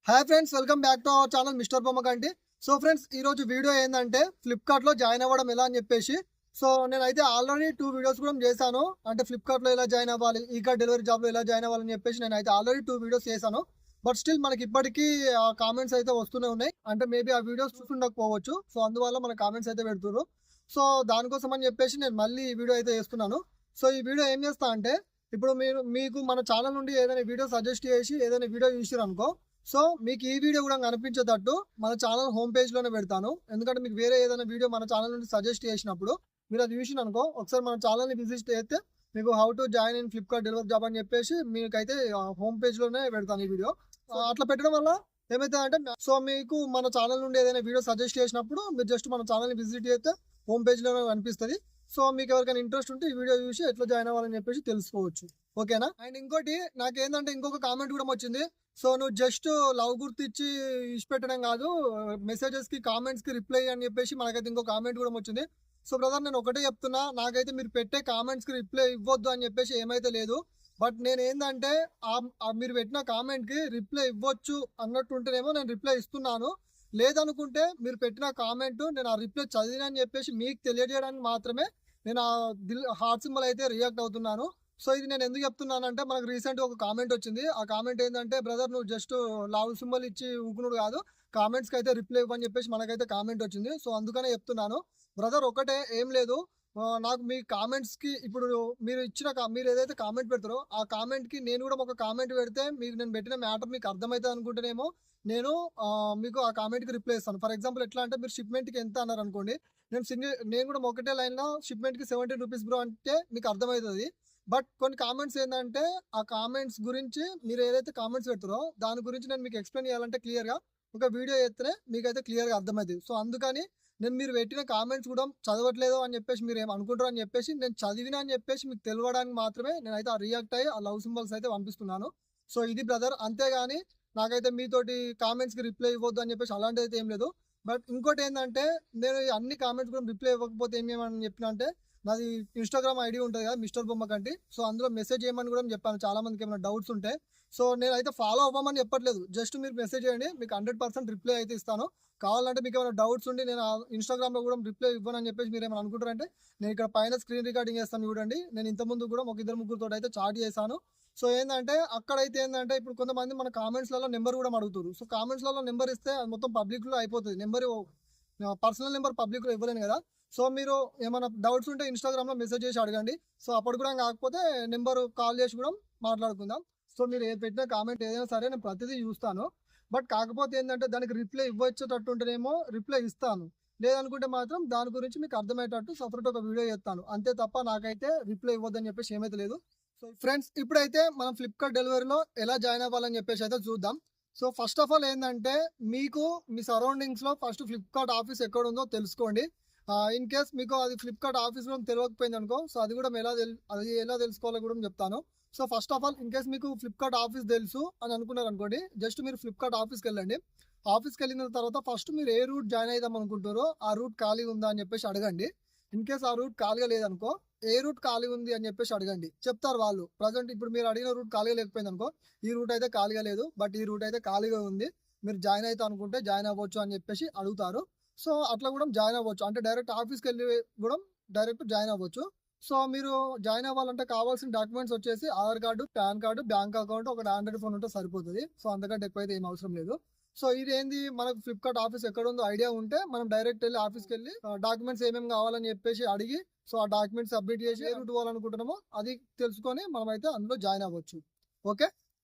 Hi friends, welcome back to our channel mister Bommakanti. So friends, ఈ రోజు video ఏంటంటే ఫ్లిప్కార్ట్లో జాయిన్ అవ్వడం ఎలా అని చెప్పేసి. సో నేనైతే ఆల్రెడీ 2 వీడియోస్ కూడా చేశాను. అంటే ఫ్లిప్కార్ట్లో ఎలా జాయిన్ అవ్వాలి, ఈ డెలివరీ జాబ్లో ఎలా జాయిన్ అవ్వాలని చెప్పేసి నేనైతే ఆల్రెడీ 2 వీడియోస్ చేశాను. బట్ స్టిల్ మనకి ఇప్పటికీ కామెంట్స్ అయితే వస్తూనే ఉన్నాయి. అంటే మేబీ ఆ వీడియోస్ చూసుండకపోవచ్చు. సో అందువల్ల మన కామెంట్స్ అయితే పెడుతున్నారు. సో దానికోసం అని చెప్పేసి నేను మళ్ళీ ఈ వీడియో అయితే చేస్తున్నాను. సో ఈ వీడియో ఏం చేస్తా అంటే, ఇప్పుడు మీకు మన ఛానల్ నుండి ఏదైనా వీడియో సజెస్ట్ చేసి ఏదైనా వీడియో చూసారు అనుకో, సో మీకు ఈ వీడియో కూడా కనిపించేటట్టు మన ఛానల్ హోమ్ పేజ్లోనే పెడతాను. ఎందుకంటే మీకు వేరే ఏదైనా వీడియో మన ఛానల్ నుండి సజెస్ట్ చేసినప్పుడు మీరు అది చూసిన అనుకో, ఒకసారి మన ఛానల్ని విజిట్ చేస్తే మీకు how to join in Flipkart delivery job అని చెప్పేసి మీకైతే హోమ్ పేజ్లోనే పెడతాను ఈ వీడియో. అట్లా పెట్టడం వల్ల ఏమవుతుందంటే, సో మీకు మన ఛానల్ నుండి ఏదైనా వీడియో సజెస్ట్ చేసినప్పుడు మీరు జస్ట్ మన ఛానల్ని విజిట్ చేస్తే హోమ్ పేజ్లోనే కనిపిస్తుంది. సో మీకు ఎవరికైనా ఇంట్రెస్ట్ ఉంటే ఈ వీడియో చూసి ఎట్లా జాయిన్ అవ్వాలని చెప్పేసి తెలుసుకోవచ్చు. ఓకేనా? అండ్ ఇంకోటి నాకేంటంటే ఇంకొక కామెంట్ కూడా వచ్చింది. సో నువ్వు జస్ట్ లవ్ గుర్తు ఇచ్చి ఇచ్చిపెట్టడం కాదు, మెసేజెస్కి కామెంట్స్కి రిప్లై అని చెప్పేసి మనకైతే ఇంకో కామెంట్ కూడా వచ్చింది. సో బ్రదర్, నేను ఒకటే చెప్తున్నా, నాకైతే మీరు పెట్టే కామెంట్స్కి రిప్లై ఇవ్వద్దు అని చెప్పేసి ఏమైతే లేదు. బట్ నేను ఏంటంటే మీరు పెట్టిన కామెంట్కి రిప్లై ఇవ్వచ్చు అన్నట్టుంటేనేమో నేను రిప్లై ఇస్తున్నాను. లేదనుకుంటే మీరు పెట్టిన కామెంట్ నేను ఆ రిప్లై చదివినా అని చెప్పేసి మీకు తెలియజేయడానికి మాత్రమే నేను ఆ హార్ట్ సింబల్ అయితే రియాక్ట్ అవుతున్నాను. సో ఇది నేను ఎందుకు చెప్తున్నానంటే, మనకు రీసెంట్గా ఒక కామెంట్ వచ్చింది. ఆ కామెంట్ ఏంటంటే, బ్రదర్ నువ్వు జస్ట్ లవ్ సింబల్ ఇచ్చి ఊకునుడు కాదు, కామెంట్స్కి అయితే రిప్లై ఇవ్వని చెప్పేసి మనకైతే కామెంట్ వచ్చింది. సో అందుకనే చెప్తున్నాను బ్రదర్, ఒకటే ఏం లేదు. నాకు మీ కామెంట్స్కి ఇప్పుడు మీరు ఏదైతే కామెంట్ పెడతారో ఆ కామెంట్కి నేను కూడా ఒక కామెంట్ పెడితే మీకు నేను పెట్టిన మ్యాటర్ మీకు అర్థమవుతుంది అనుకుంటేనేమో నేను మీకు ఆ కామెంట్కి రిప్లై ఇస్తాను. ఫర్ ఎగ్జాంపుల్ ఎట్లా అంటే, మీరు షిప్మెంట్కి ఎంత అన్నారు అనుకోండి, నేను కూడా ఒకటే లైన్లో షిప్మెంట్కి 17 రూపీస్ బ్రో అంటే మీకు అర్థమవుతుంది. బట్ కొన్ని కామెంట్స్ ఏంటంటే, ఆ కామెంట్స్ గురించి మీరు ఏదైతే కామెంట్స్ పెడతారో దాని గురించి నేను మీకు ఎక్స్ప్లెయిన్ చేయాలంటే క్లియర్గా ఒక వీడియో చేస్తేనే మీకైతే క్లియర్గా అర్థమవుతుంది. సో అందుకని నేను మీరు పెట్టిన కామెంట్స్ కూడా చదవట్లేదు అని చెప్పేసి మీరు ఏం అనుకుంటారు అని చెప్పేసి నేను చదివినా అని చెప్పేసి మీకు తెలియడానికి మాత్రమే నేనైతే ఆ రియాక్ట్ అయ్యి ఆ లవ్ సింబల్స్ అయితే పంపిస్తున్నాను. సో ఇది బ్రదర్, అంతేగాని నాకైతే మీతోటి కామెంట్స్కి రిప్లై ఇవ్వద్దు అని చెప్పేసి అలాంటిది అయితే ఏం లేదు. బట్ ఇంకోటి ఏంటంటే, నేను అన్ని కామెంట్స్ కూడా రిప్లై ఇవ్వకపోతే ఏం చేయమని చెప్పిన అంటే, నాది ఇన్స్టాగ్రామ్ ఐడి ఉంటుంది కదా మిస్టర్ బొమ్మకంటి. సో అందులో మెసేజ్ చేయమని కూడా చెప్పాను, చాలా మందికి ఏమైనా డౌట్స్ ఉంటే. సో నేనైతే ఫాలో అవ్వమని చెప్పట్లేదు, జస్ట్ మీరు మెసేజ్ చేయండి, మీకు 100% రిప్లై అయితే ఇస్తాను. కావాలంటే మీకు ఏమైనా డౌట్స్ ఉండి నేను ఇన్స్టాగ్రామ్లో కూడా రిప్లై ఇవ్వనని చెప్పేసి మీరు ఏమైనా అనుకుంటారంటే, నేను ఇక్కడ పైన స్క్రీన్ రికార్డింగ్ చేస్తాను చూడండి. నేను ఇంతకుముందు కూడా ఒక 2-3 అయితే చాట్ చేశాను. సో ఏంటంటే అక్కడైతే ఏంటంటే, ఇప్పుడు కొంతమంది మన కామెంట్స్లలో నెంబర్ కూడా అడుగుతారు. సో కామెంట్స్లలో నెంబర్ ఇస్తే అది మొత్తం పబ్లిక్లో అయిపోతుంది. పర్సనల్ నెంబర్ పబ్లిక్లో ఇవ్వలేను కదా. సో మీరు ఏమైనా డౌట్స్ ఉంటే ఇన్స్టాగ్రామ్లో మెసేజ్ చేసి అడగండి. సో అప్పుడు కూడా కాకపోతే నెంబర్ కాల్ చేసి కూడా మాట్లాడుకుందాం. సో మీరు పెట్టిన కామెంట్ ఏదైనా సరే నేను ప్రతిదీ చూస్తాను. బట్ కాకపోతే ఏంటంటే, దానికి రిప్లై ఇవ్వచ్చేటట్టు ఉంటేనేమో రిప్లై ఇస్తాను, లేదనుకుంటే మాత్రం దాని గురించి మీకు అర్థమయ్యేటట్టు సపరేట్ ఒక వీడియో చేస్తాను. అంతే తప్ప నాకైతే రిప్లై ఇవ్వద్దని చెప్పేసి ఏమైతే లేదు. సో ఫ్రెండ్స్, ఇప్పుడైతే మనం ఫ్లిప్కార్ట్ డెలివరీలో ఎలా జాయిన్ అవ్వాలని చెప్పేసి అయితే చూద్దాం. సో ఫస్ట్ ఆఫ్ ఆల్ ఏంటంటే, మీకు మీ సరౌండింగ్స్లో ఫస్ట్ ఫ్లిప్కార్ట్ ఆఫీస్ ఎక్కడ ఉందో తెలుసుకోండి. ఇన్ కేస్ మీకు అది ఫ్లిప్కార్ట్ ఆఫీస్ కూడా తెలియకపోయింది అనుకో, సో అది కూడా ఎలా తెలుసుకోవాలో కూడా చెప్తాను. So first of all, in case మీకు ఫ్లిప్కార్ట్ ఆఫీస్ తెలుసు అని అనుకున్నారు అనుకోండి, జస్ట్ మీరు ఫ్లిప్కార్ట్ ఆఫీస్కి వెళ్ళండి. ఆఫీస్కి వెళ్ళిన తర్వాత ఫస్ట్ మీరు ఏ రూట్ జాయిన్ అయిదాం అనుకుంటారో ఆ రూట్ ఖాళీ ఉందా అని చెప్పేసి అడగండి. ఇన్ కేస్ ఆ రూట్ ఖాళీగా లేదనుకో, ఏ రూట్ ఖాళీ ఉంది అని చెప్పేసి అడగండి, చెప్తారు వాళ్ళు. ప్రజెంట్ ఇప్పుడు మీరు అడిగిన రూట్ ఖాళీగా లేకపోయింది అనుకో, ఈ రూట్ అయితే ఖాళీగా లేదు, బట్ ఈ రూట్ అయితే ఖాళీగా ఉంది, మీరు జాయిన్ అయితే అనుకుంటే జాయిన్ అవ్వచ్చు అని చెప్పేసి అడుగుతారు. సో అట్లా కూడా జాయిన్ అవ్వచ్చు, అంటే డైరెక్ట్ ఆఫీస్కి వెళ్ళి కూడా డైరెక్ట్ జాయిన్ అవ్వచ్చు. సో మీరు జాయిన్ అవ్వాలంటే కావాల్సిన డాక్యుమెంట్స్ వచ్చేసి Aadhaar card, pan card, bank account, ఒక ఆండ్రాయిడ్ ఫోన్ ఉంటే సరిపోతుంది. సో అంతకంటే ఎక్కువైతే ఏం అవసరం లేదు. సో ఇది ఏంది, మనకు ఫ్లిప్కార్ట్ ఆఫీస్ ఎక్కడ ఉందో ఐడియా ఉంటే మనం డైరెక్ట్ వెళ్ళి ఆఫీస్కి వెళ్ళి డాక్యుమెంట్స్ ఏమేమి కావాలని చెప్పేసి అడిగి, సో ఆ డాక్యుమెంట్స్ సబ్మిట్ చేసి ఏ రూట్ పోవాలనుకుంటున్నామో అది తెలుసుకొని మనం అయితే అందులో జాయిన్ అవ్వచ్చు. ఓకే.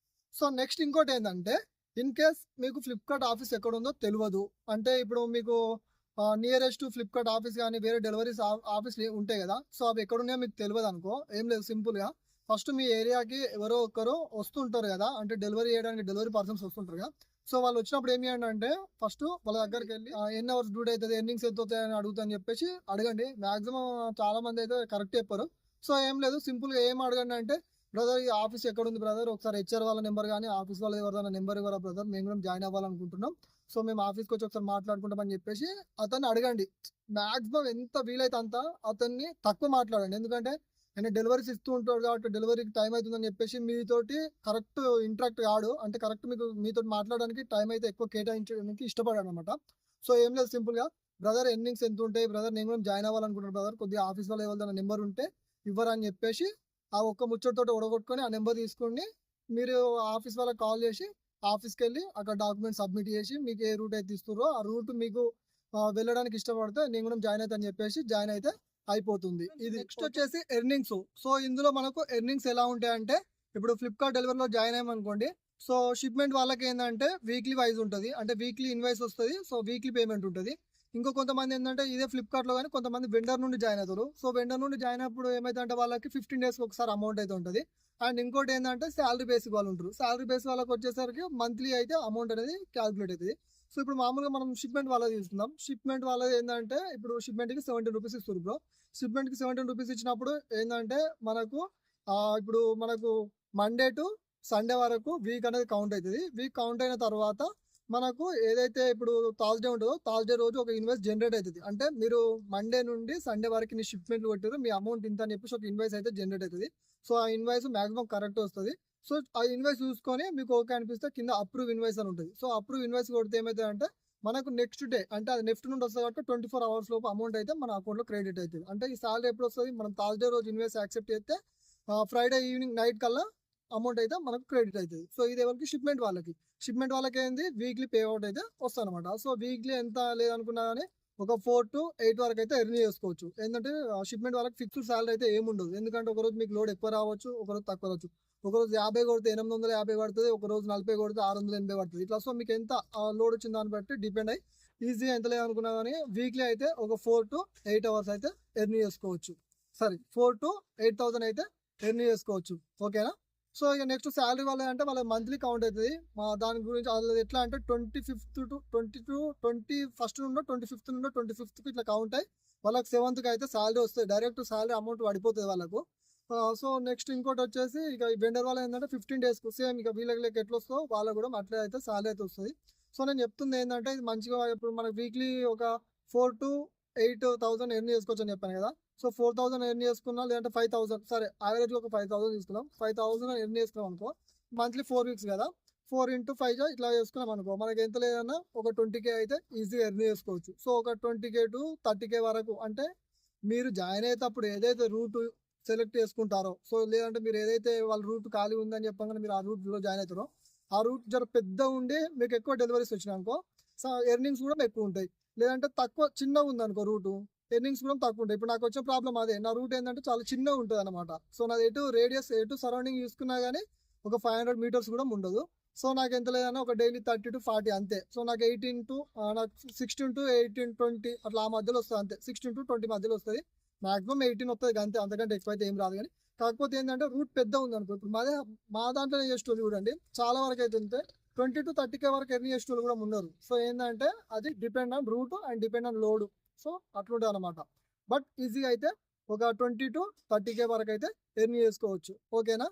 సో నెక్స్ట్ ఇంకోటి ఏంటంటే, ఇన్ కేస్ మీకు ఫ్లిప్కార్ట్ ఆఫీస్ ఎక్కడ ఉందో తెలియదు అంటే, ఇప్పుడు మీకు నియరెస్ట్ ఫ్లిప్కార్ట్ ఆఫీస్ కానీ వేరే డెలివరీస్ ఆఫీస్ ఉంటాయి కదా. సో అవి ఎక్కడున్నాయో మీకు తెలియదు అనుకో, ఏం లేదు, సింపుల్గా ఫస్ట్ మీ ఏరియాకి ఎవరో ఒక్కరు వస్తుంటారు కదా, అంటే డెలివరీ చేయడానికి డెలివరీ పర్సన్స్ వస్తుంటారు కదా. సో వాళ్ళు వచ్చినప్పుడు ఏం చేయండి అంటే, ఫస్ట్ వాళ్ళ దగ్గరికి వెళ్ళి ఎన్ని అవర్స్ డ్యూటీ అవుతుంది, ఎర్నింగ్స్ ఎంత అవుతాయని అడుగుతాయని చెప్పేసి అడగండి. మాక్సిమం చాలా మంది అయితే కరెక్ట్ చెప్పారు. సో ఏం లేదు, సింపుల్గా ఏం అడగండి అంటే, బ్రదర్ ఈ ఆఫీస్ ఎక్కడ ఉంది బ్రదర్, ఒకసారి హెచ్ఆర్ వాళ్ళ నెంబర్ కానీ ఆఫీస్ వాళ్ళ ఎవరైనా నెంబర్ ఇవ్వరా బ్రదర్, మేము కూడా జాయిన్ అవ్వాలనుకుంటున్నాం, సో మేము ఆఫీస్కి వచ్చి ఒకసారి మాట్లాడుకుంటామని చెప్పేసి అతన్ని అడగండి. మాక్సిమం ఎంత వీలైతే అంత అతన్ని తక్కువ మాట్లాడండి. ఎందుకంటే ఆయన డెలివరీస్ ఇస్తూ ఉంటాడు కాబట్టి డెలివరీకి టైం అవుతుందని చెప్పేసి మీతోటి కరెక్ట్ ఇంటరాక్ట్ కాడు, అంటే కరెక్ట్ మీతో మాట్లాడడానికి టైం అయితే ఎక్కువ కేటాయించడానికి ఇష్టపడాడు అనమాట. సో ఏం లేదు, సింపుల్గా బ్రదర్ ఎర్నింగ్స్ ఎంత ఉంటాయి బ్రదర్, నేను కూడా జాయిన్ అవ్వాలనుకుంటున్నాను బ్రదర్, కొద్దిగా ఆఫీస్ వాళ్ళు ఎవరిదైనా నెంబర్ ఉంటే ఇవ్వరని చెప్పేసి ఆ ఒక్క ముచ్చటతో ఒడగొట్టుకొని ఆ నెంబర్ తీసుకొని మీరు ఆఫీస్ వాళ్ళకి కాల్ చేసి ఆఫీస్కి వెళ్ళి అక్కడ డాక్యుమెంట్ సబ్మిట్ చేసి మీకు ఏ రూట్ అయితే ఇస్తారో ఆ రూట్ మీకు వెళ్ళడానికి ఇష్టపడితే నేను కూడా జాయిన్ అవుతా అని చెప్పేసి జాయిన్ అయితే అయిపోతుంది. ఇది నెక్స్ట్ వచ్చేసి ఎర్నింగ్స్. సో ఇందులో మనకు ఎర్నింగ్స్ ఎలా ఉంటాయంటే, ఇప్పుడు ఫ్లిప్కార్ట్ డెలివరీలో జాయిన్ అయ్యామనుకోండి, సో షిప్మెంట్ వాళ్ళకి ఏంటంటే వీక్లీ వైజ్ ఉంటుంది, అంటే వీక్లీ ఇన్వాయిస్ వస్తుంది, సో వీక్లీ పేమెంట్ ఉంటుంది. ఇంకో కొంతమంది ఏంటంటే ఇదే ఫ్లిప్కార్ట్లో కానీ కొంతమంది వెండర్ నుండి జాయిన్ అవుతారు. సో వెండర్ నుండి జాయిన్ అయినప్పుడు ఏమైతే వాళ్ళకి 15 డేస్కి ఒకసారి అమౌంట్ అయితే ఉంటుంది. అండ్ ఇంకోటి ఏంటంటే శాలరీ బేసిక్ వాళ్ళు ఉంటారు. శాలరీ బేస్ వాళ్ళకి వచ్చేసరికి మంత్లీ అయితే అమౌంట్ అనేది క్యాల్కులేట్ అవుతుంది. సో ఇప్పుడు మామూలుగా మనం షిప్మెంట్ వాళ్ళది తీసుకుందాం. షిప్మెంట్ వాళ్ళది ఏంటంటే ఇప్పుడు షిప్మెంట్కి 17 రూపీస్ ఇస్తారు బ్రో. షిప్మెంట్కి 17 రూపీస్ ఇచ్చినప్పుడు ఏంటంటే మనకు ఇప్పుడు మనకు మండే టు సండే వరకు వీక్ అనేది కౌంట్ అవుతుంది. వీక్ కౌంట్ అయిన తర్వాత మనకు ఏదైతే ఇప్పుడు థర్స్డే ఉంటుందో థర్స్డే రోజు ఒక ఇన్వాయిస్ జనరేట్ అవుతుంది. అంటే మీరు మండే నుండి సండే వరకు నీ షిప్మెంట్లు కొట్టారు, మీ అమౌంట్ ఇంత అని చెప్పేసి ఒక ఇన్వాయిస్ అయితే జనరేట్ అవుతుంది. సో ఆ ఇన్వాయిస్ మాక్సిమం కరెక్ట్ వస్తుంది. సో ఆ ఇన్వాయిస్ చూసుకొని మీకు ఓకే అనిపిస్తే కింద అప్రూవ్ ఇన్వాయిస్ అని ఉంటుంది. సో అప్రూవ్ ఇన్వాయిస్ కొడితే ఏమవుతుంది అంటే మనకు నెక్స్ట్ డే, అంటే అది నెక్స్ట్ నుండి వస్తుంది కాబట్టి 24 అవర్స్ లోపు అమౌంట్ అయితే మన అకౌంట్లో క్రెడిట్ అవుతుంది. అంటే ఈ సాలరీ ఎప్పుడు వస్తుంది, మనం థర్స్డే రోజు ఇన్వాయిస్ యాక్సెప్ట్ చేస్తే ఫ్రైడే ఈవినింగ్ నైట్ కల్లా అమౌంట్ అయితే మనకు క్రెడిట్ అవుతుంది. సో ఇది ఎవరికి, షిప్మెంట్ వాళ్ళకి. షిప్మెంట్ వాళ్ళకి ఏంది వీక్లీ పే అవుట్ అయితే వస్తుంది అనమాట. సో వీక్లీ ఎంత లేదనుకున్నా కానీ ఒక 4 to 8 వరకు అయితే ఎర్న్ చేసుకోవచ్చు. ఏంటంటే షిప్మెంట్ వాళ్ళకి ఫిక్స్డ్ సాలరీ అయితే ఏముండదు. ఎందుకంటే ఒకరోజు మీకు లోడ్ ఎక్కువ రావచ్చు, ఒకరోజు తక్కువ రావచ్చు. ఒకరోజు 50 కొడితే 850 పడుతుంది, ఒకరోజు 40 కొడితే 680 పడుతుంది. ఇట్లా సో మీకు ఎంత లోడ్ వచ్చిన దాన్ని బట్టి డిపెండ్ అయ్యి ఈజీగా ఎంత లేదనుకున్నా కానీ వీక్లీ అయితే ఒక 4 to 8 అవర్స్ అయితే ఎర్న్ చేసుకోవచ్చు. 4 to 8,000 అయితే ఎర్న్ చేసుకోవచ్చు. ఓకేనా. సో ఇక నెక్స్ట్ శాలరీ వాళ్ళ అంటే వాళ్ళ మంత్లీ కౌంట్ అవుతుంది. దాని గురించి అది ఎట్లా అంటే 25th to 21st నుండో 25th నుండో 25th ఇట్లా కౌంట్ అయ్యి వాళ్ళకి 7th అయితే శాలరీ వస్తుంది. డైరెక్ట్ శాలరీ అమౌంట్ పడిపోతుంది వాళ్ళకు. సో నెక్స్ట్ ఇంకోటి వచ్చేసి ఇక వెండర్ వాళ్ళ ఏంటంటే 15 డేస్కు సేమ్ ఇక వీళ్ళకి ఎట్లా వస్తుందో వాళ్ళకు కూడా అట్లా అయితే శాలరీ అయితే వస్తుంది. సో నేను చెప్తుంది ఏంటంటే ఇది మంచిగా ఇప్పుడు మనకి వీక్లీ ఒక 4 to 8,000 ఎర్న్ చేసుకోవచ్చు అని చెప్పాను కదా. సో 4,000 ఎర్న్ చేసుకున్నా, లేదంటే 5,000, సరే యావరేజ్గా ఒక 5,000 తీసుకున్నాం. 5,000 ఎర్న్ చేసుకున్నాం అనుకో, మంత్లీ 4 వీక్స్ కదా, 4 into 5 ఇట్లా చేసుకున్నాం అనుకో, మనకి ఎంత లేదన్నా ఒక 20K అయితే ఈజీగా ఎర్న్ చేసుకోవచ్చు. సో ఒక 20K to 30K వరకు, అంటే మీరు జాయిన్ అయ్యేటప్పుడు ఏదైతే రూట్ సెలెక్ట్ చేసుకుంటారో, సో లేదంటే మీరు ఏదైతే వాళ్ళ రూట్ ఖాళీ ఉందని చెప్పగానే మీరు ఆ రూట్లో జాయిన్ అవుతారో, ఆ రూట్ జర పెద్ద ఉండి మీకు ఎక్కువ డెలివరీస్ వచ్చినాయనుకో, సో ఎర్నింగ్స్ కూడా ఎక్కువ ఉంటాయి. లేదంటే తక్కువ చిన్నగా ఉందనుకో రూటు, ఎర్నింగ్స్ కూడా తక్కువ ఉంటాయి. ఇప్పుడు నాకు వచ్చిన ప్రాబ్లం అదే, నా రూట్ ఏంటంటే చాలా చిన్నగా ఉంటుంది అనమాట. సో నాది రేడియస్ సరౌండింగ్ చూసుకున్నా కానీ ఒక 500 meters కూడా ఉండదు. సో నాకు ఎంత లేదన్నా ఒక డైలీ 30 to 40 అంతే. సో నాకు 16 to 18, 20 అట్లా ఆ మధ్యలో వస్తుంది అంతే. 16 to 20 మధ్యలో వస్తుంది. మాక్సిమం 18 వస్తుంది అంతే, అంతకంటే ఎక్కువైతే ఏం రాదు. కానీ కాకపోతే ఏంటంటే రూట్ పెద్ద ఉంది అనుకో, ఇప్పుడు మా దాంట్లో చేసేటోళ్ళు చూడండి చాలా వరకు అయితే ఉంటే 20 to 30K వరకు ఎర్న్ చేసేటోళ్ళు కూడా ఉన్నారు. సో ఏంటంటే అది depend on route and depend on load. So అట్లుంటుంది అనమాట. బట్ ఈజీగా అయితే ఒక 20 to 30K వరకు అయితే ఎర్న్ చేసుకోవచ్చు. ఓకేనా.